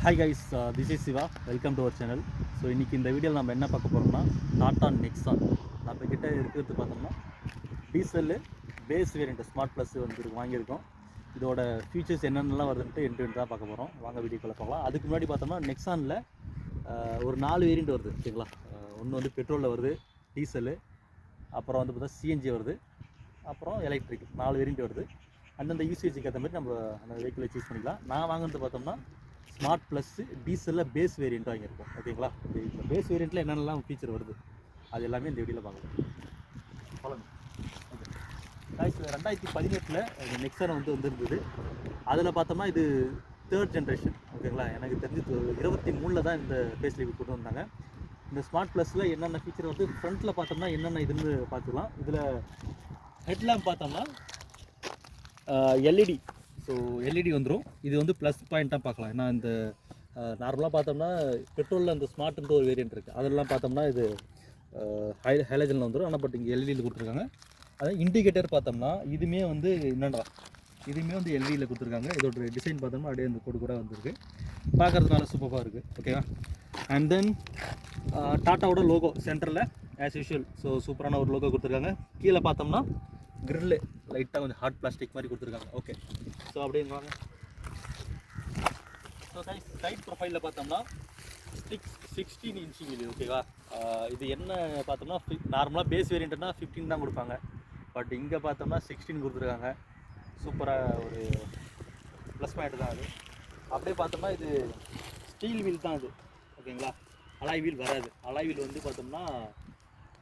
Hi guys, this is Siva. Welcome to our channel. So இன்றைக்கி இந்த வீடியோவில் நம்ம என்ன பார்க்க போகிறோம்னா டாடா நெக்ஸான் நம்ம கிட்டே இருக்கிறது பார்த்தோம்னா diesel base variant smart plus வந்து வாங்கியிருக்கோம். இதோட ஃபீச்சர்ஸ் என்னென்னலாம் வருதுன்ட்டு எண்டு தான் பார்க்க போகிறோம். வாங்க வீடியோக்குள்ளே பார்க்கலாம். அதுக்கு முன்னாடி பார்த்தோம்னா நெக்ஸானில் ஒரு 4 வேரியண்ட் வருது ஓகேங்களா. ஒன்று வந்து பெட்ரோலில் வருது, டீசலு, அப்புறம் வந்து பார்த்தா சிஎன்ஜி வருது, அப்புறம் எலக்ட்ரிக் 4 வேரியண்ட் வருது. அந்தந்த யூசேஜுக்கு ஏற்ற மாதிரி நம்ம அந்த வெஹிக்கிளை சூஸ் பண்ணிக்கலாம். நான் வாங்குறது பார்த்தோம்னா ஸ்மார்ட் ப்ளஸ்ஸு டீசலில் பேஸ் வேரியண்ட் வாங்கியிருக்கோம் ஓகேங்களா. இந்த பேஸ் வேரியண்ட்டில் என்னென்னலாம் ஃபீச்சர் வருது அது எல்லாமே இந்த வீடியோவில் பார்க்கலாம். சொல்லுங்கள் ஓகே. 2018 நெக்ஸான் வந்து வந்துருந்தது. அதில் பார்த்தோம்னா இது 3rd ஜென்ரேஷன் ஓகேங்களா. எனக்கு தெரிஞ்சு 23 தான் இந்த ஃபேஸ் லிஃப்ட் கொண்டு வந்தாங்க. இந்த ஸ்மார்ட் ப்ளஸில் என்னென்ன ஃபீச்சர் வந்து ஃப்ரண்ட்டில் பார்த்தோம்னா என்னென்ன இதுன்னு பார்த்துக்கலாம். இதில் ஹெட்லாம்ப் பார்த்தோம்னா எல்இடி, ஸோ எல்இடி வந்துடும். இது வந்து ப்ளஸ் பாயிண்ட்டாக பார்க்கலாம். ஏன்னா இந்த நார்மலாக பார்த்தோம்னா பெட்ரோலில் அந்த ஸ்மார்ட்ன்ற ஒரு வேரியண்ட் இருக்குது, அதெல்லாம் பார்த்தோம்னா இது ஹைலஜனில் வந்துடும். ஆனால் பட் இங்கே எல்இடியில் கொடுத்துருக்காங்க. அதாவது இண்டிகேட்டர் பார்த்தோம்னா இதுவுமே வந்து என்னடா இதுவுமே வந்து எல்இடியில் கொடுத்துருக்காங்க. இதோட டிசைன் பார்த்தோம்னா அப்படியே அந்த கோடு கூட வந்துருக்கு, பார்க்குறதுனால சூப்பராக இருக்குது ஓகேவா. அண்ட் தென் டாட்டாவோட லோகோ சென்டரில் ஆஸ் யூஷுவல் ஸோ சூப்பரான ஒரு லோகோ கொடுத்துருக்காங்க. கீழே பார்த்தோம்னா கிரில்லு லைட்டாக கொஞ்சம் ஹார்ட் பிளாஸ்டிக் மாதிரி கொடுத்துருக்காங்க. ஓகே, ஸோ அப்படியே வாங்க. ஸோ சைட் ப்ரொஃபைலில் பார்த்தோம்னா 16 இன்ச்சு இது ஓகேவா. இது என்ன பார்த்தோம்னா நார்மலாக பேஸ் வேரியண்ட்னா 15 தான் கொடுப்பாங்க. பட் இங்கே பார்த்தோம்னா 16 கொடுத்துருக்காங்க. சூப்பராக ஒரு ப்ளஸ் பாயிண்ட் தான் அது. அப்படியே பார்த்தோம்னா இது ஸ்டீல் வீல் தான் இது ஓகேங்களா. அலாய் வீல் வராது. அலாய் வீல் வந்து பார்த்தோம்னா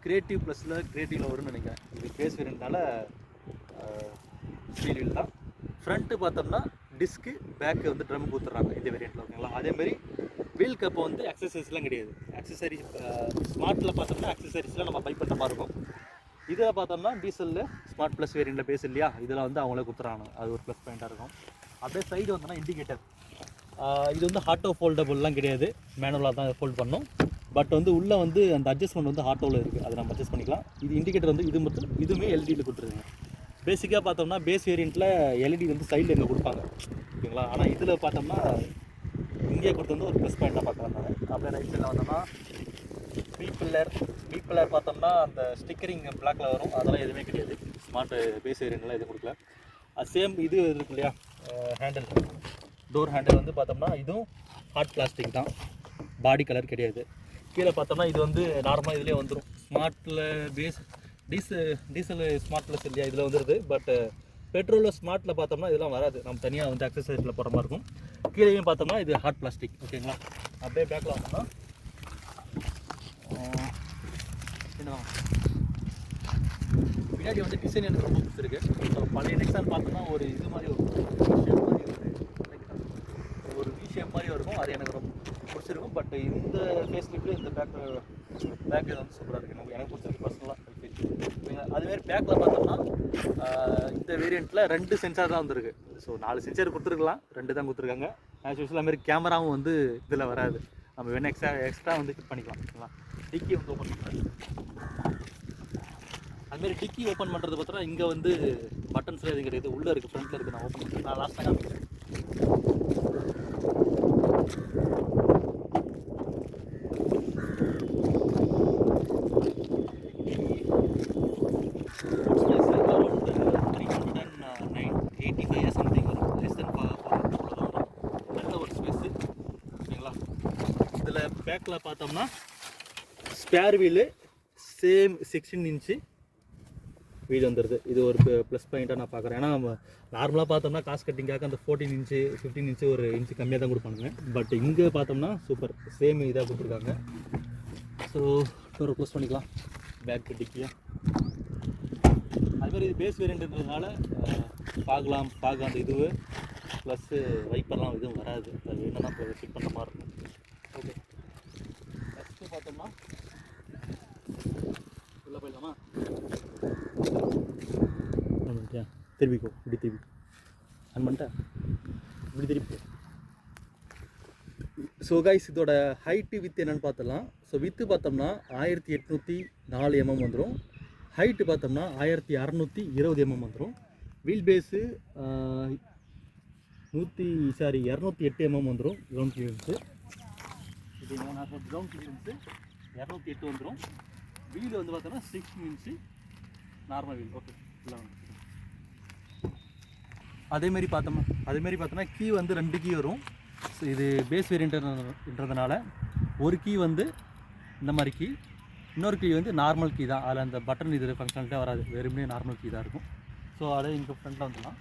கிரியேட்டிவ் ப்ளஸில் வரும்னு நினைக்கிறேன். இது பேஸ் வேரியண்ட்னால ஸ்டீல் வீல் தான். ஃப்ரண்ட்டு பார்த்தோம்னா டிஸ்க்கு, பேக்கு வந்து ட்ரம் கொடுத்துட்றாங்க இந்த வேரியண்ட்டில் ஓகேங்களா. அதேமாதிரி வீல் கப்பை வந்து அக்சசரிஸ்லாம் கிடையாது. அக்சசரிஸ் ஸ்மார்ட்டில் பார்த்தோம்னா அக்சசரிஸ்லாம் நம்ம பை பண்ணுற மாதிரி இருக்கும். இதில் பார்த்தோம்னா டீசலில் ஸ்மார்ட் ப்ளஸ் வேரியண்ட்டில் பேஸ் இல்லையா, இதில் வந்து அவங்களே கொடுத்துட்றாங்க. அது ஒரு ப்ளஸ் பாயிண்ட்டாக இருக்கும். அப்படியே சைடு வந்தோம்னா இண்டிகேட்டர், இது வந்து ஆட்டோ ஃபோல்டபுள்லாம் கிடையாது, மேனுவலாக தான் ஃபோல்ட் பண்ணணும். பட் வந்து உள்ளே வந்து அந்த அட்ஜஸ்ட்மெண்ட் வந்து ஆட்டோவில் இருக்குது, அதை நம்ம அட்ஜஸ்ட் பண்ணிக்கலாம். இது இண்டிகேட்டர் வந்து இது மட்டும் இதுவுமே எல்இடியில் கொடுத்துருங்க. பேசிக்காக பார்த்தோம்னா பேஸ் வேரியண்ட்டில் எல்இடி வந்து சைடில் எங்கே கொடுப்பாங்க ஓகேங்களா. ஆனால் இதில் பார்த்தோம்னா இங்கே கொடுத்து வந்து ஒரு ப்ளஸ் பாயிண்ட்டாக பார்க்கலாம். அப்படியே ரைட் சைடில் வந்தோம்னா பி பில்லர் பார்த்தோம்னா அந்த ஸ்டிக்கரிங் பிளாக்ல வரும், அதெல்லாம் எதுவுமே கிடையாது. ஸ்மார்ட் பேஸ் வேரியண்ட்லாம் எதுவும் கொடுக்கல. சேம் இது இருக்கு இல்லையா, ஹேண்டில், டோர் ஹேண்டில் வந்து பார்த்தோம்னா இதுவும் ஹார்ட் பிளாஸ்டிக் தான், பாடி கலர் கிடையாது. கீழே பார்த்தோம்னா இது வந்து நார்மலாக இதிலே வந்துடும். ஸ்மார்ட்டில் பேஸ் டீசல் ஸ்மார்ட் ப்ளஸ் இல்லையா இதில் வந்துடுது. பட் பெட்ரோலில் ஸ்மார்ட்டில் பார்த்தோம்னா இதெல்லாம் வராது, நம்ம தனியாக வந்து அக்சசரிஸில் போகிற மாதிரி இருக்கும். கீழேயும் பார்த்தோம்னா இது ஹார்ட் பிளாஸ்டிக் ஓகேங்களா. அப்படியே பேக்கில் வந்தோம்னா பின்னாடி வந்து டிசைன் எனக்கு ரொம்ப பிடிச்சிருக்கு. ஸோ பழைய நெக்ஸான் பார்த்தோம்னா ஒரு இது மாதிரி ஒரு வி ஷேப் மாதிரி இருக்கும், அது எனக்கு ரொம்ப பிடிச்சிருக்கும். பட் இந்த ஃபேஸ் லிஃப்ட்டில் இந்த பேக் இது வந்து சூப்பராக இருக்குது, எனக்கு பிடிச்சிருக்கு பர்சனலாக. அதுமாரி பேக்கில் பார்த்தோம்னா இந்த வேரியண்ட்டில் 2 சென்சார் தான் வந்துருக்கு. ஸோ 4 சென்சார் கொடுத்துருக்கலாம், 2 தான் கொடுத்துருக்காங்க. ஆஸ் யூஸ்வல் அதுமாரி கேமராவும் வந்து இதில் வராது, நம்ம வேணால் எக்ஸ்ட்ரா வந்து ஃபிட் பண்ணிக்கலாம். டிக்கி வந்து ஓப்பன் பண்ணுறது, அதுமாரி டிக்கி ஓப்பன் பண்ணுறது பார்த்தோன்னா இங்கே வந்து பட்டன்ஸ்லாம் எதுவும் கிடையாது, உள்ளே இருக்குது, ஃப்ரண்ட்டில் இருக்குது. நான் ஓப்பன் பண்ணுறேன், நான் லாஸ்ட்டாக காமிக்கிறேன். இதில் பேக்கில் பார்த்தோம்னா spare wheel same 16 inch wheel வந்துடுது. இது ஒரு ப்ளஸ் பாயிண்ட்டாக நான் பார்க்குறேன். ஏன்னா நம்ம நார்மலாக பார்த்தோம்னா காசு கட்டிங்காக அந்த 14 இன்ச்சு 15 இன்ச்சு ஒரு இன்ச்சு கம்மியாக தான் கொடுப்பானுங்க. பட் இங்கே பார்த்தோம்னா சூப்பர் சேம் இதாக கொடுத்துருக்காங்க. ஸோ டோரை க்ளோஸ் பண்ணிக்கலாம், பேக் டிக்கியாக. அதுமாதிரி இது பேஸ் வேரியண்ட்ன்றதுனால பார்க்கலாம் அந்த இதுவு ப்ளஸ்ஸு வைப்பர்லாம் எதுவும் வராது, அது என்னென்னா ஃபிட் பண்ணுற மாதிரி இருக்கும். ஓகே, ஃபஸ்ட்டு பார்த்தோம்னா உள்ளே போயிடலாமா. திருப்பிக்கோ, இப்படி திருப்பி ஆன் பண்ணிட்டேன், இப்படி திருப்பி. ஸோ கைஸ் இதோட ஹைட்டு வித்து என்னென்னு பார்த்துடலாம். ஸோ வித்து பார்த்தோம்னா 1804 mm வந்துடும். ஹைட்டு பார்த்தோம்னா 1620 mm வந்துடும். வீல் பேஸு 208 mm வந்துடும் கிரவுண்ட் கிளியரன்ஸு. இது நான் கிரவுண்ட் கிளியரன்ஸு 208 வந்துடும். வீல் வந்து பார்த்தோன்னா 16 இன்ச்சு நார்மல் வீல். ஓகே, இல்லை அதேமாரி பார்த்தோம்னா கீ வந்து 2 கீ வரும். ஸோ இது பேஸ் வேரியண்ட்ன்றதுனால ஒரு கீ வந்து இந்த மாதிரி கீ, இன்னொரு கீ வந்து நார்மல் கீ தான். அதில் அந்த பட்டன் இது ஃபங்க்ஷனாலிட்டியாக வராது, வெறுமனே நார்மல் கீ தான் இருக்கும். ஸோ அதே இங்கே ஃப்ரண்ட்டில் வந்துடலாம்.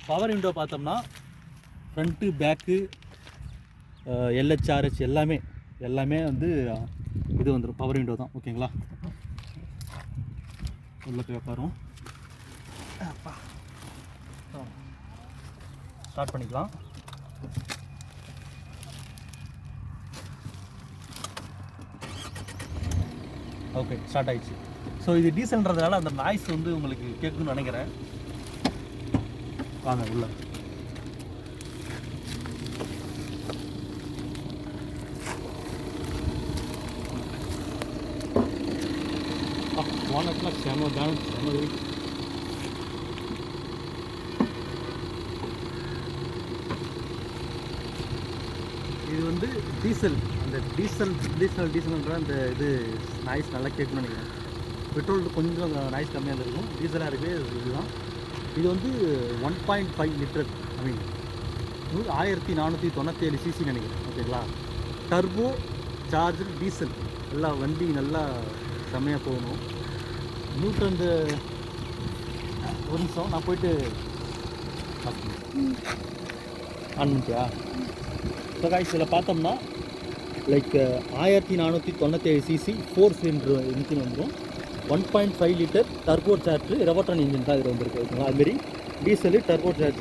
பவர் விண்டோ பார்த்தோம்னா ஃப்ரண்ட்டு பேக்கு LHRH எல்லாமே வந்து இது வந்துடும், பவர் விண்டோ தான். ஓகேங்களா, உள்ள போய் உட்காரும். ஸ்டார்ட் பண்ணிக்கலாம். ஓகே, ஸ்டார்ட் ஆயிடுச்சு. ஸோ இது டீசல்ன்றதுனால அந்த நாய்ஸ் வந்து உங்களுக்கு கேட்குன்னு நினைக்கிறேன். வாங்க உள்ள. இது வந்து டீசல்ன்ற அந்த இது நாய்ஸ் நல்லா கேட்கணும்னு நினைக்கிறேன். பெட்ரோல் கொஞ்சம் நாய்ஸ் கம்மியாக இருக்கும், டீசலாக இருக்குது. இதுதான் இது வந்து 1.5 லிட்டர், ஐ மீன் 1497 cc நினைக்கிறேன். ஓகேங்களா, டர்போ சார்ஜ் டீசல், நல்லா வண்டி நல்லா செம்மையாக போகணும். அந்த ஒரு நிமிஷம் நான் போயிட்டு ஆன் பண்ணிட்டியா? ஸோ காய்ஸ் இதில் பார்த்தோம்னா லைக் 1497 cc 4 சிலிண்டர் இன்ஜின் வந்துடும். 1.5 லிட்டர் டர்போ சார்ஜ் ரெவர்டன் இன்ஜின் தான் இது வந்துருக்கு. ஓகேங்களா, அதுமாரி டீசலு டர்போ சார்ஜ்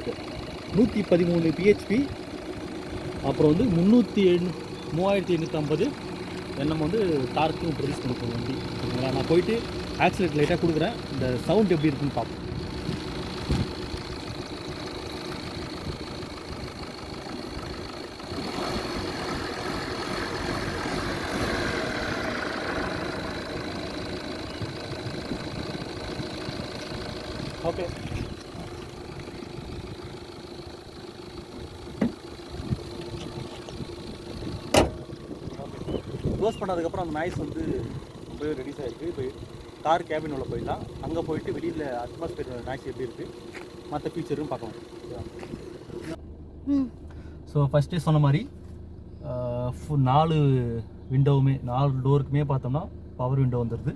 113 bhp. அப்புறம் வந்து 3850 Nm வந்து டார்க்கும் ப்ரொடியூஸ் பண்ணிப்போம் வண்டி. ஓகேங்களா, நான் போயிட்டு ஆக்சிலேட் லைட்டாக கொடுக்குறேன், இந்த சவுண்ட் எப்படி இருக்குன்னு பார்ப்போம். ஓகே, க்ளோஸ் பண்ணதுக்கப்புறம் அந்த நாய்ஸ் வந்து ரொம்பவே ரெடியூஸ் ஆகிருக்கு. இப்போ கார் கேபின் உள்ள போயிடலாம். அங்கே போயிட்டு வெளியில் அட்மாஸ்பியர் நாய்ஸ் எப்படி இருக்குது, மற்ற ஃபீச்சரும் பார்க்கலாம். ஸோ ஃபஸ்ட்டே சொன்ன மாதிரி 4 விண்டோவுமே 4 டோருக்குமே பார்த்தோம்னா பவர் விண்டோ வந்துடுது.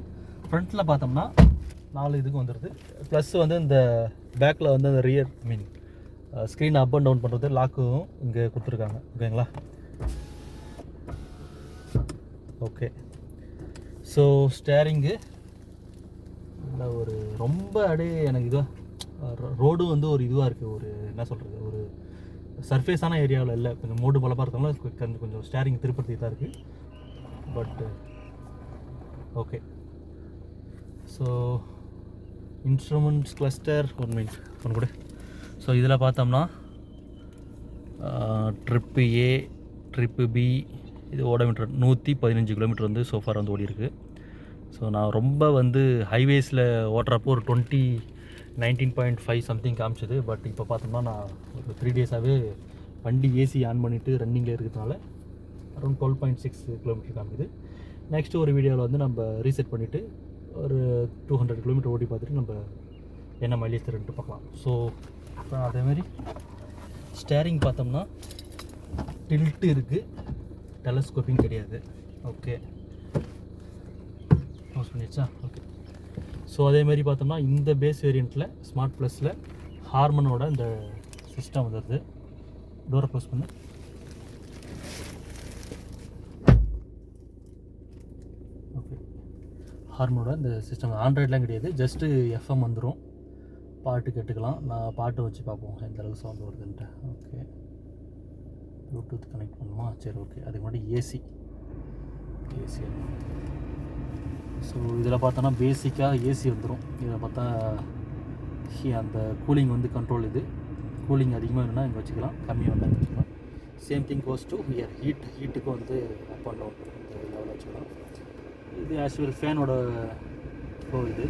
ஃப்ரண்ட்டில் பார்த்தோம்னா 4 இதுக்கு வந்துடுது. ப்ளஸ் வந்து இந்த பேக்கில் வந்து அந்த rear mean screen up and down பண்ணுறது லாக்கும் இங்கே கொடுத்துருக்காங்க. ஓகேங்களா, ஓகே. ஸோ ஸ்டேரிங்கு இல்லை ஒரு ரொம்ப அப்படியே எனக்கு இதுவாக ரோடும் வந்து ஒரு இதுவாக இருக்குது, ஒரு என்ன சொல்கிறது, ஒரு சர்ஃபேஸான ஏரியாவில் இல்லை, கொஞ்சம் மோடு பலப்பாக இருக்கவங்கள கொஞ்சம் ஸ்டேரிங் திருப்பதி தான் இருக்குது. பட்டு ஓகே. ஸோ இன்ஸ்ட்ருமெண்ட்ஸ் கிளஸ்டர் ஒன்று கூட. ஸோ இதில் பார்த்தோம்னா ட்ரிப்பு A, ட்ரிப்பு B, இது ஓடோமீட்டர் 115 கிலோமீட்டர் வந்து சோஃபார் வந்து ஓடி இருக்குது. ஸோ நான் ரொம்ப வந்து ஹைவேஸில் ஓட்டுறப்போ ஒரு 19.5 சம்திங் காமிச்சது. பட் இப்போ பார்த்தோம்னா நான் ஒரு 3 டேஸாகவே வண்டி ஏசி ஆன் பண்ணிவிட்டு ரன்னிங்கில் இருக்கிறதுனால அரௌண்ட் 12.6 கிலோமீட்டர் காமிக்குது. நெக்ஸ்ட்டு ஒரு வீடியோவில் வந்து நம்ம ரீசெட் பண்ணிவிட்டு ஒரு 200 கிலோமீட்டர் ஓடி பார்த்துட்டு நம்ம என்ன மைலேஜ் தருன்ட்டு பார்க்கலாம். ஸோ அப்புறம் அதேமாதிரி ஸ்டேரிங் பார்த்தோம்னா டில்ட்டு இருக்குது, டெலஸ்கோப்பிங் கிடையாது. ஓகே, க்ளோஸ் பண்ணிடுச்சா? ஓகே. ஸோ அதேமாதிரி பார்த்தோம்னா இந்த பேஸ் வேரியண்ட்டில் ஸ்மார்ட் ப்ளஸில் ஹார்மனோட இந்த சிஸ்டம் வந்துடுது. டோரை க்ளோஸ் பண்ணு. ஓகே, ஹார்மனோட இந்த சிஸ்டம் ஆண்ட்ராய்ட்லாம் கிடையாது, ஜஸ்ட்டு FM வந்துடும், பாட்டு கேட்டுக்கலாம். நான் பாட்டு வச்சு பார்ப்போம் எந்த அளவுக்கு சவுண்ட் வருதுன்ட்டு. ஓகே, ப்ளூடூத் கனெக்ட் பண்ணுமா? சரி, ஓகே. அதுக்கு முன்னாடி ஏசி. ஸோ இதில் பார்த்தோன்னா பேசிக்காக ஏசி வந்துடும். இதில் பார்த்தா அந்த கூலிங் வந்து கண்ட்ரோல், இது கூலிங் அதிகமாக வேணும்னா இங்கே வச்சுக்கலாம், கம்மியாக வேணால் வச்சுக்கலாம். Same thing goes to here, ஹீட்டுக்கும் வந்து அப் அண்ட் டவுன் இந்த லெவலில் வச்சுக்கலாம். இது ஆக்சுவல் ஃபேனோட ஸோ இது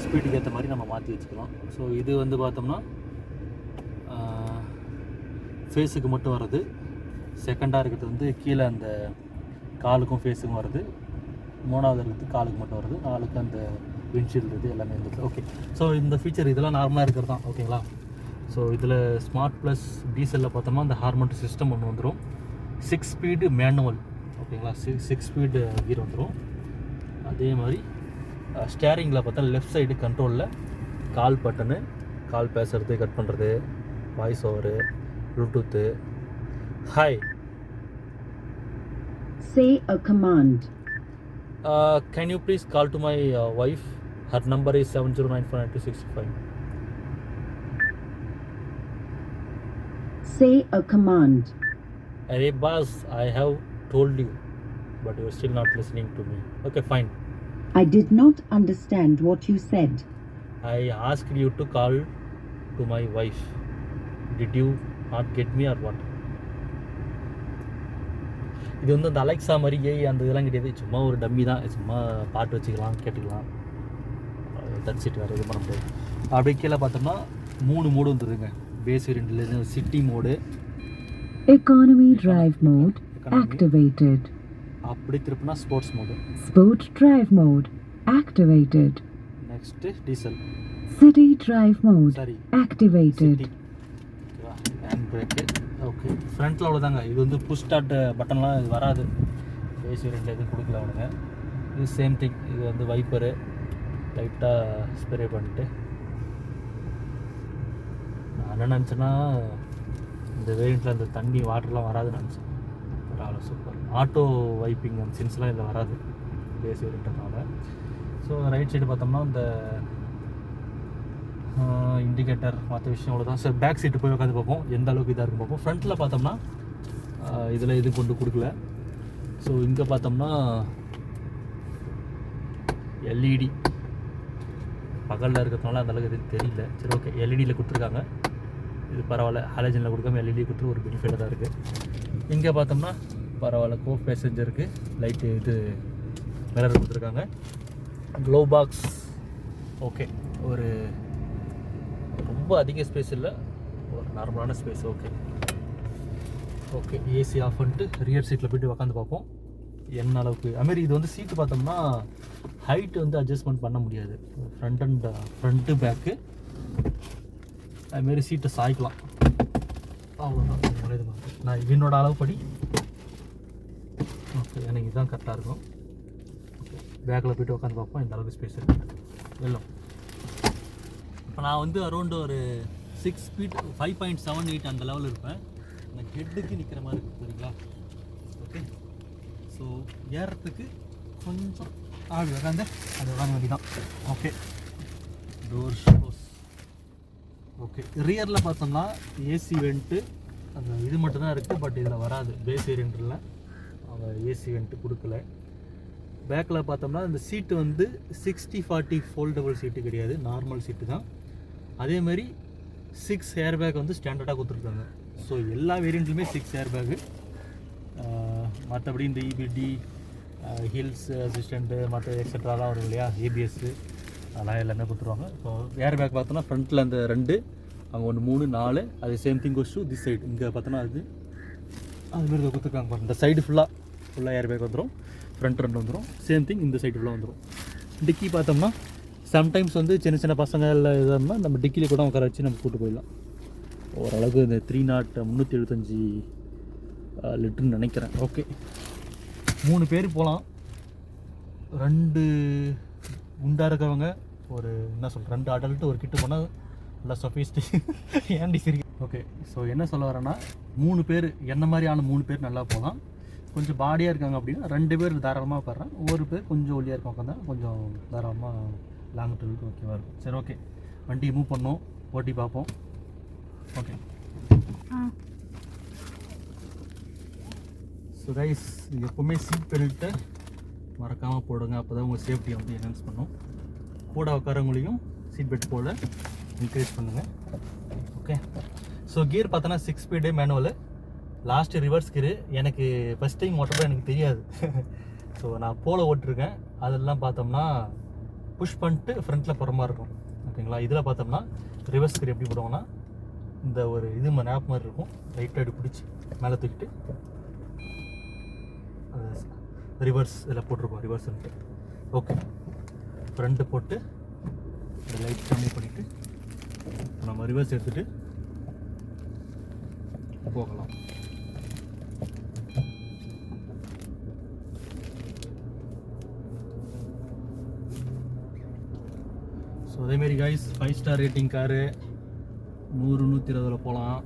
ஸ்பீடுக்கு ஏற்ற மாதிரி நம்ம மாற்றி வச்சுக்கலாம். ஸோ இது வந்து பார்த்தோம்னா ஃபேஸுக்கு மட்டும் வருது. செகண்டாக இருக்கிறது வந்து கீழே அந்த காலுக்கும் ஃபேஸுக்கும் வருது. மூணாவது இருக்கிறது காலுக்கு மட்டும் வருது. 4க்கு அந்த விண்ட்ஷீல்டு இது எல்லாமே இருந்தது. ஓகே, ஸோ இந்த ஃபீச்சர் இதெல்லாம் நார்மலாக இருக்கிறது தான். ஓகேங்களா? ஸோ இதில் ஸ்மார்ட் ப்ளஸ் டீசலில் பார்த்தோம்னா அந்த ஹார்மோன் சிஸ்டம் ஒன்று வந்துடும். 6 ஸ்பீடு மேனுவல். ஓகேங்களா? 6 ஸ்பீடு கீர் வந்துடும். அதே மாதிரி ஸ்டேரிங்கில் பார்த்தா லெஃப்ட் சைடு கண்ட்ரோலில் கால் பட்டனு, கால் பேசுறது, கட் பண்ணுறது, voice over, bluetooth. Hi, say a command. can you please call to my wife? Her number is 70949265. Say a command. Hey boss, I have told you, but you are still not listening to me. Okay, fine. I did not understand what you said. I asked you to call to my wife. Did you not get me or what? இது வந்து அந்த Alexa மாதிரி அந்த இதெல்லாம் கிடையாது. சும்மா ஒரு dummy தான். சும்மா பாட்டு வச்சுக்கலாம், கேட்டுக்கலாம். தட்சிட்டு வேறு இது பண்ண முடியாது. அப்படி கீழே பார்த்தோம்னா 3 மோடு வந்துடுதுங்க. பேஸ் வேரியண்ட்டில் city mode, Economy drive mode activated. அப்படி திருப்பினா sports mode, Sport drive mode activated. Next diesel, City drive mode சரி activated. சிட்டி. ஓகேவா? Hand brake. ஓகே, ஃப்ரண்ட்டில் அவ்வளோதாங்க. இது வந்து புஷ் ஸ்டார்ட் பட்டன்லாம் இது வராது. பேஸ் வேரியண்ட்டில் எதுவும் கொடுக்கல அவனுங்க. இது சேம் திங். இது வந்து வைப்பரு லைட்டாக ஸ்ப்ரே பண்ணிட்டு. நான் என்ன நினச்சேன்னா இந்த வேரியண்ட்டில் அந்த தண்ணி வாட்டர்லாம் வராதுன்னு நினச்சேன். பரவாயில்ல, சூப்பர். ஆட்டோ வைப்பிங் அந்த சென்ஸ்லாம் இதில் வராது பேஸ் வேரியண்ட்னால. ஸோ ரைட் சைடு பார்த்தோம்னா இந்த இண்டிகேட்டர் மற்ற விஷயம் அவ்வளோதான். சார் பேக் சீட்டு போய் உட்காந்து பார்ப்போம் எந்த அளவுக்கு இதாக இருக்கும் பார்ப்போம். ஃப்ரண்ட்டில் பார்த்தோம்னா இதில் எதுவும் கொண்டு கொடுக்கல. ஸோ இங்கே பார்த்தோம்னா எல்இடி பகலில் இருக்கிறதுனால அந்தளவுக்கு எதுவும் தெரியல. சரி, ஓகே, எல்இடியில் கொடுத்துருக்காங்க. இது பரவாயில்ல. ஹாலஜனில் கொடுக்காம எல்இடி கொடுத்து ஒரு பெனிஃபிட்டாக தான் இருக்குது. இங்கே பார்த்தோம்னா பரவாயில்ல. கோ பேசஞ்சருக்கு லைட்டு இது மிரர் கொடுத்துருக்காங்க. க்ளோ பாக்ஸ் ஓகே, ஒரு ரொம்ப அதிக ஸ்பேஸ் இல்லை, ஒரு நார்மலான space. Okay okay, AC off பண்ணிட்டு ரியர் சீட்டில் போய்ட்டு உக்காந்து பார்ப்போம் என்ன அளவுக்கு. அதுமாரி இது வந்து சீட்டு பார்த்தோம்னா ஹைட் வந்து அட்ஜஸ்ட்மெண்ட் பண்ண முடியாது. ஃப்ரண்ட்டு பேக்கு அதுமாரி சீட்டை சாய்க்கலாம். அவ்வளோதான். நான் என்னோட அளவுப்படி ஓகே, எனக்கு இதுதான் கரெக்டாக இருக்கும். ஓகே, பேக்கில் போய்ட்டு உட்காந்து பார்ப்போம் இந்த அளவுக்கு ஸ்பேஸ் இருக்குது. வெள்ளம் இப்போ நான் வந்து அரௌண்டு ஒரு 6 ஃபீட் 5.78 அந்த லெவலில் இருப்பேன். எனக்கு ஹெட்டுக்கு நிற்கிற மாதிரி இருக்குது. சரிங்களா? ஓகே, ஸோ ஏறத்துக்கு கொஞ்சம் ஆடி உட்காந்து அது உட்காந்து வேண்டி தான். Okay, door close. ஓகே, ரியரில் பார்த்தோம்னா ஏசி வெண்ட்டு அந்த இது மட்டும்தான் இருக்குது. பட் இதில் வராது. பேஸ் வேரியண்ட்டில் அவங்க ஏசி வெண்ட்டு கொடுக்கல. பேக்கில் பார்த்தோம்னா இந்த சீட்டு வந்து 60/40 ஃபோல்டபுள் சீட்டு கிடையாது, நார்மல் சீட்டு தான். அதேமாதிரி 6 ஏர் பேக் வந்து ஸ்டாண்டர்டாக கொடுத்துருக்காங்க. ஸோ எல்லா வேரியண்ட்லையுமே 6 ஏர் பேக்கு. மற்றபடி இந்த இபிடி ஹில்ஸ் அசிஸ்டண்ட்டு மற்ற எக்ஸட்ராலாம் வரும் இல்லையா, ஏபிஎஸ்ஸு அதெல்லாம் எல்லாமே கொடுத்துருவாங்க. ஸோ ஏர் பேக் பார்த்தோன்னா ஃப்ரண்ட்டில் அந்த 2, அங்கே 1 3 4. அது same thing goes to this side. இங்கே பார்த்தோன்னா அதுமாரி கொடுத்துருக்காங்க. இந்த சைடு ஃபுல்லாக ஏர் பேக் வந்துடும். ஃப்ரண்ட் 2 வந்துடும். சேம் திங் இந்த சைடு ஃபுல்லாக வந்துடும். டிக்கி பார்த்தோம்னா சம்டைம்ஸ் வந்து சின்ன சின்ன பசங்க எல்லாம் இதாக நம்ம டிக்கியில் கூட உட்கார வச்சு நம்ம கூப்பிட்டு போயிடலாம். ஓரளவுக்கு இந்த 375 லிட்டர்னு நினைக்கிறேன். ஓகே, 3 பேர் போகலாம். 2 உண்டாக இருக்கிறவங்க ஒரு என்ன சொல்கிறேன், 2 அடல்ட்டு ஒரு கிட்ட போனால் நல்லா சொஃபிஸ்டி ஏன்டி சரி. ஓகே, ஸோ என்ன சொல்ல வரேன்னா 3 பேர் என்ன மாதிரியான 3 பேர் நல்லா போகலாம். கொஞ்சம் பாடியாக இருக்காங்க அப்படின்னா 2 பேர் தாராளமாக உட்காறேன். ஒரு பேர் கொஞ்சம் ஒல்லியாக இருக்கும் உட்காந்தா கொஞ்சம் தாராளமாக லாங் ட்ரிப்புக்கு ஓகேவாக இருக்கும். சரி, ஓகே, வண்டியை மூவ் பண்ணோம், ஓட்டி பார்ப்போம். ஓகே, ஸோ கைஸ், எப்போவுமே சீட் பெல்ட்டை மறக்காமல் போடுங்க. அப்போ தான் உங்கள் சேஃப்டியை வந்து என்ஹான்ஸ் பண்ணும். கூட உட்காரவங்களையும் சீட் பெல்ட் போட என்கரேஜ் பண்ணுங்கள். ஓகே, ஸோ கியர் பார்த்தோன்னா 6 speed manual. Last reverse gear. எனக்கு ஃபஸ்ட் டைம் ஓட்டுறப்ப எனக்கு தெரியாது. ஸோ நான் போல ஓட்டிருக்கேன். அதெல்லாம் பார்த்தோம்னா புஷ் பண்ணிட்டு ஃப்ரண்ட்டில் போகிற மாதிரி இருக்கும். ஓகேங்களா? இதில் பார்த்தோம்னா ரிவர்ஸ் கியர் எப்படி போடுவாங்கன்னா இந்த ஒரு இது நாப் மாதிரி இருக்கும், லைட்டாக அப்படி பிடிச்சி மேலே தூக்கிட்டு ரிவர்ஸ் இதில் போட்டிருப்போம், ரிவர்ஸ்ன்ட்டு. ஓகே, ஃப்ரண்ட்டு போட்டு இந்த லைட் கம்மி பண்ணிவிட்டு நம்ம ரிவர்ஸ் எடுத்துகிட்டு போகலாம். ஸோ அதேமாரி கைஸ் 5 ஸ்டார் ரேட்டிங் காரு, 100-120 போகலாம்.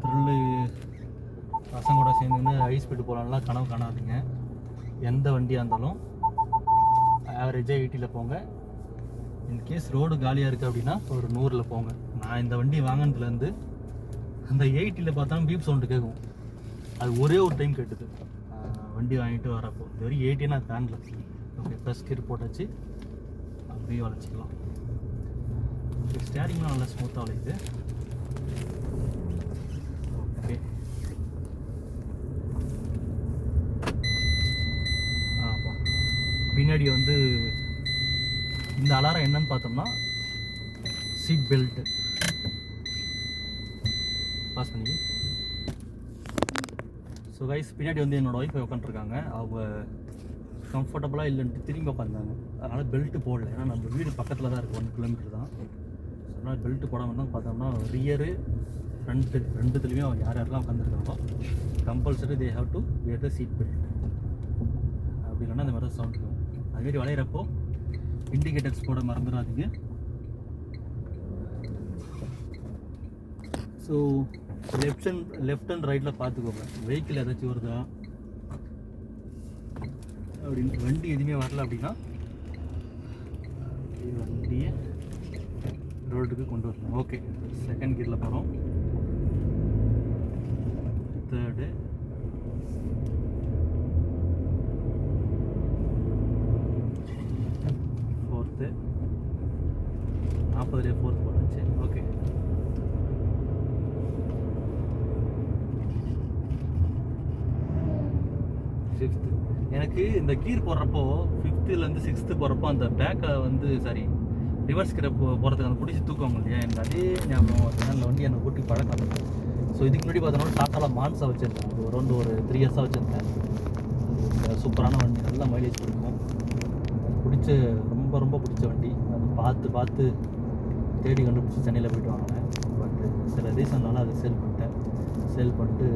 த்ரில்லு பசங்களோட சேர்ந்துன்னு ஹை ஸ்பீடு போகலான்லாம் கனவு காணாதீங்க. எந்த வண்டியாக இருந்தாலும் ஆவரேஜாக 80 போங்க. இன்கேஸ் ரோடு காலியாக இருக்குது அப்படின்னா ஒரு 100 போங்க. நான் இந்த வண்டி வாங்கினதுலேருந்து அந்த 80 பார்த்தாலும் பீப் சவுண்டு கேட்கும். அது ஒரே ஒரு டைம் கேட்டுது வண்டி வாங்கிட்டு வரப்போ. இது வரைக்கும் 80 நான் தாண்டல. ஓகே, ப்ளஸ் கீர் போட்டாச்சு, அப்படியே வளைச்சிக்கலாம். ஸ்டேரிங்லாம் நல்லா ஸ்மூத்தாக வளையுது. ஓகே, ஆமாம். பின்னாடி வந்து இந்த அலாரம் என்னன்னு பார்த்தோம்னா சீட் பெல்ட்டு. பாஸ் பண்ணி. ஸோ கைஸ், பின்னாடி வந்து என்னோடய ஒய்ஃபை உட்காந்துருக்காங்க. அவங்க கம்ஃபர்டபுளாக இல்லைன்ட்டு திரும்பி உட்காந்தாங்க. அதனால் பெல்ட்டு போடல. ஏன்னா நம்ம வீடு பக்கத்தில் தான் இருக்குது, 1 கிலோமீட்டர் தான். ஸோ அதனால் பெல்ட்டு போடாமல் தான் பார்த்தோம்னா ரியரு ஃப்ரண்ட்டு ரெண்டுத்துலேயுமே அவங்க யாரெல்லாம் உட்காந்துருக்காங்களோ compulsory they have to wear the seat belt. அப்படி இல்லைன்னா அந்த மாதிரி தான் சவுண்ட் இருக்கும். அதுமாரி வளையிறப்போ இண்டிகேட்டர்ஸ் போட மறந்துடாதீங்க. ஸோ லெஃப்ட் அண்ட் ரைட்டில் பார்த்துக்கோங்க, வெஹிக்கிள் ஏதாச்சும் வருதா அப்படின்னு. வண்டி எதுவுமே வரல அப்படின்னா வண்டியை ரோட்டுக்கு கொண்டு வரணும். ஓகே, செகண்ட் கியரில் போகிறோம். தேர்டு, ஃபோர்த்து, 40 ஃபோர்த் போட்டாச்சு. Okay, fifth. எனக்கு இந்த கீர் போடுறப்போ 5th-லேருந்து 6th போகிறப்போ அந்த பேக்கை வந்து ரிவர்ஸ் கீரை போகிறதுக்கு அந்த பிடிச்சி தூக்குவாங்க இல்லையா, எனக்கு அதே ஞாபகம் வந்து அந்த வண்டி எனக்கு கூட்டி பழக்கம். ஸோ இதுக்கு முன்னாடி பார்த்தோன்னா டாட்டால மான்ஸாக வச்சுருந்தேன். அது அரௌண்ட் ஒரு 3 இயர்ஸாக வச்சுருந்தேன். சூப்பரான வண்டி, நல்லா மைலேஜ் கொடுக்கும். பிடிச்ச ரொம்ப ரொம்ப பிடிச்ச வண்டி. அது பார்த்து தேடி கண்டுபிடிச்சி சென்னையில் போய்ட்டு வாங்கினேன். பட் சில ரீசன்னால அதை சேல் பண்ணிட்டு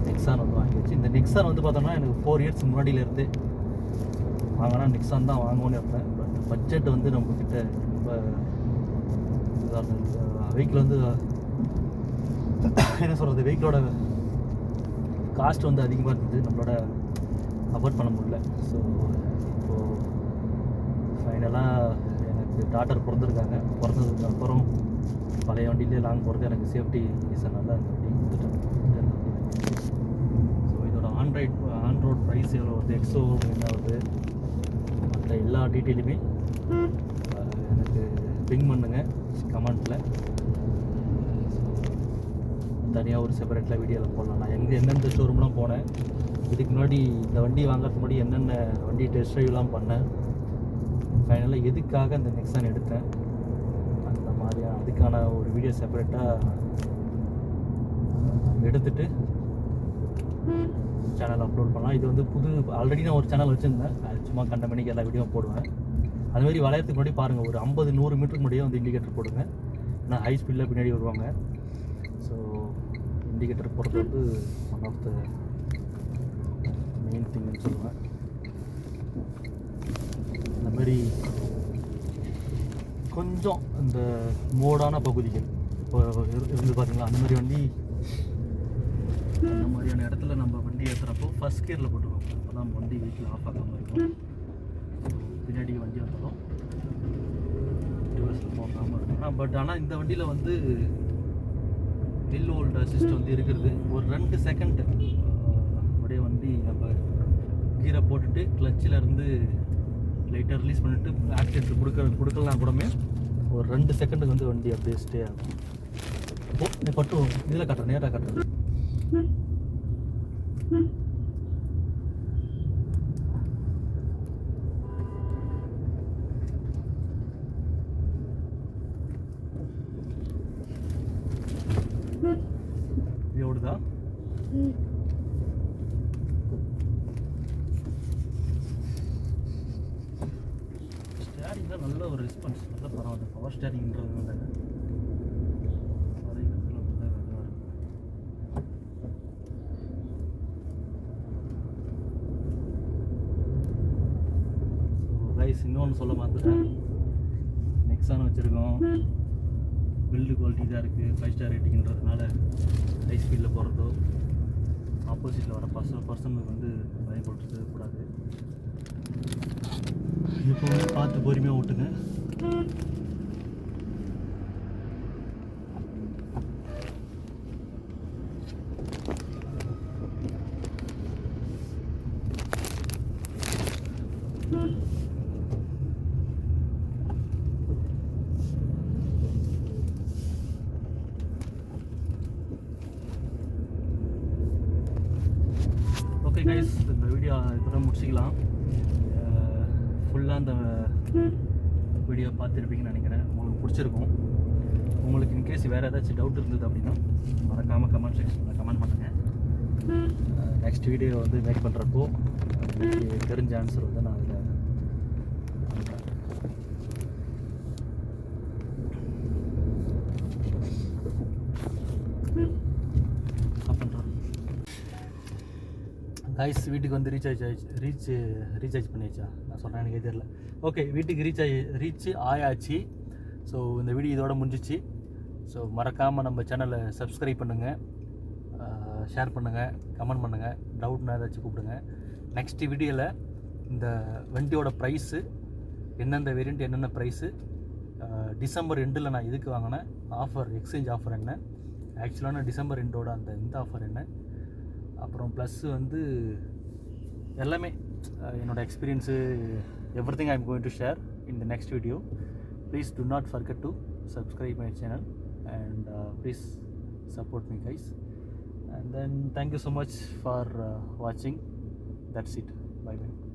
நெக்ஸான் வந்து வாங்கிடுச்சு. இந்த நெக்ஸான் வந்து பார்த்தோம்னா எனக்கு 4 இயர்ஸ் முன்னாடியிலேருந்து வாங்கினா நெக்ஸான் தான் வாங்குவோன்னு இருப்பேன். பட் பட்ஜெட் வந்து நம்மக்கிட்ட ரொம்ப வெஹிக்கிள் வந்து என்ன சொல்கிறது, வெஹிக்கிளோட காஸ்ட் வந்து அதிகமாக இருந்தது, நம்மளோட அஃபோர்ட் பண்ண முடியல. ஸோ இப்போது ஃபைனலாக எனக்கு டாட்டர் பிறந்திருக்காங்க. பிறந்ததுக்கு அப்புறம் பழைய வண்டியிலே லாங் போகிறது எனக்கு சேஃப்டி ரீசனால் அந்த வண்டி கொடுத்துட்டேன். ஸோ இதோட ஆன்ரோட் ப்ரைஸ் எவ்வளோ வருது, எக்ஸோ என்ன வருது, மற்ற எல்லா டீட்டெயிலுமே எனக்கு பிங் பண்ணுங்கள் கமெண்ட்டில். தனியாக ஒரு செப்பரேட்டில் வீடியோவில் போடலாம். நான் எந்தெந்த ஷோரூம்லாம் போனேன், இதுக்கு முன்னாடி இந்த வண்டி வாங்குறதுக்கு முன்னாடி என்னென்ன வண்டி டெஸ்ட் ட்ரைவ்லாம் பண்ணேன், ஃபைனலாக எதுக்காக அந்த நெக்ஸான் எடுத்தேன், அந்த மாதிரியான அதுக்கான ஒரு வீடியோ செப்பரேட்டாக எடுத்துகிட்டு சேனல் அப்லோட் பண்ணலாம். இது வந்து ஆல்ரெடி நான் ஒரு சேனல் வச்சுருந்தேன், சும்மா கண்ட மணிக்கு எல்லா வீடியோவும் போடுவேன். அதுமாதிரி வளையத்துக்கு முன்னாடி பாருங்கள், ஒரு 50-100 மீட்டருக்கு முன்னாடியே வந்து இண்டிகேட்டர் போடுங்க. ஏன்னா ஹை ஸ்பீடில் பின்னாடி வருவாங்க. ஸோ இண்டிகேட்டர் போடுறது வந்து ஒன் ஆஃப் த மெயின் திங்னு சொல்லுவேன். இந்த மாதிரி கொஞ்சம் இந்த மோடான பகுதிகள் இப்போ இருந்து பார்த்தீங்களா, அந்த மாதிரி வண்டி அந்த மாதிரியான இடத்துல நம்ம வண்டி ஏற்றுறப்போ ஃபஸ்ட் கியரில் போட்டுருவோம். அப்போ தான் வண்டி வீட்டில் ஆஃப் ஆகாமல் இருக்கும். பின்னாடி வண்டி வந்தாலும் ரிவர்ஸில் போகாமல் இருக்கும். பட் ஆனால் இந்த வண்டியில் வந்து ஹில் ஹோல்ட் அசிஸ்ட் வந்து இருக்கிறது. ஒரு 2 செகண்ட் அப்படியே வண்டி நம்ம கீரை போட்டுட்டு கிளச்சில் இருந்து லைட்டாக ரிலீஸ் பண்ணிவிட்டு ஆக்சிடென்ட் கொடுக்கலாம் கூடமே ஒரு 2 செகண்டுக்கு வந்து வண்டி அப்படியே ஸ்டே ஆகும். பட்டு இதில் காட்டுறேன், நேராக காட்டுறேன். வண்டி ஓடுதா? ஸ்டேரிங் தான் நல்ல ஒரு ரெஸ்பான்ஸ், நல்ல பரவாயில்ல. பவர் ஸ்டேரிங்ன்றதுனால கைஸ் இன்னொன்று சொல்ல மாட்டேன், நெக்ஸான் வச்சுருக்கோம். பில்டு குவாலிட்டி தான் இருக்குது, 5 ஸ்டார் ரேட்டிங்கிறதுனால ஹை ஸ்பீடில் போகிறதோ ஆப்போசிட்டில் வர பர்சனுக்கு வந்து பயப்படுறது கூடாது. இப்போ வந்து பார்த்து பொறுமையாக ஓட்டுங்க. ஓகே கைஸ், இந்த வீடியோ இப்போ முடிச்சிக்கலாம். ஃபுல்லாக அந்த வீடியோ பார்த்துருப்பீங்கன்னு நினைக்கிறேன். உங்களுக்கு பிடிச்சிருக்கும். உங்களுக்கு இன்கேஸ் வேறு ஏதாச்சும் டவுட் இருந்தது அப்படின்னா மறக்காமல் கமெண்ட் செக்ஷனில் கமெண்ட் பண்ணுங்கள். நெக்ஸ்ட் வீடியோ வந்து மேக் பண்ணுறப்போ உங்களுக்கு தெரிஞ்ச ஆன்சர் வந்து நான் அதில் பண்ணுறேன். கைஸ் வீட்டுக்கு வந்து ரீசார்ஜ் பண்ணியாச்சா? நான் சொன்னேன், எனக்கு தெரியல. ஓகே, வீட்டுக்கு ரீச் ஆயாச்சு. ஸோ இந்த வீடியோ இதோட முடிஞ்சிச்சு. ஸோ மறக்காமல் நம்ம சேனலை சப்ஸ்கிரைப் பண்ணுங்கள், ஷேர் பண்ணுங்கள், கமெண்ட் பண்ணுங்கள். டவுட்னா ஏதாச்சும் கூப்பிடுங்க. நெக்ஸ்ட் வீடியோவில் இந்த வண்டியோட ப்ரைஸு, எந்தெந்த வேரியண்ட் என்னென்ன ப்ரைஸு, டிசம்பர் எண்டில் நான் இதுக்கு வாங்கினேன் ஆஃபர், எக்ஸ்சேஞ்ச் ஆஃபர் என்ன, ஆக்சுவலான டிசம்பர் எண்டோட இந்த ஆஃபர் என்ன, அப்புறம் ப்ளஸ் வந்து எல்லாமே என்னோடய experience, everything I am going to share in the next video. Please do not forget to subscribe my channel and please support me guys, and then thank you so much for watching. That's it. Bye bye.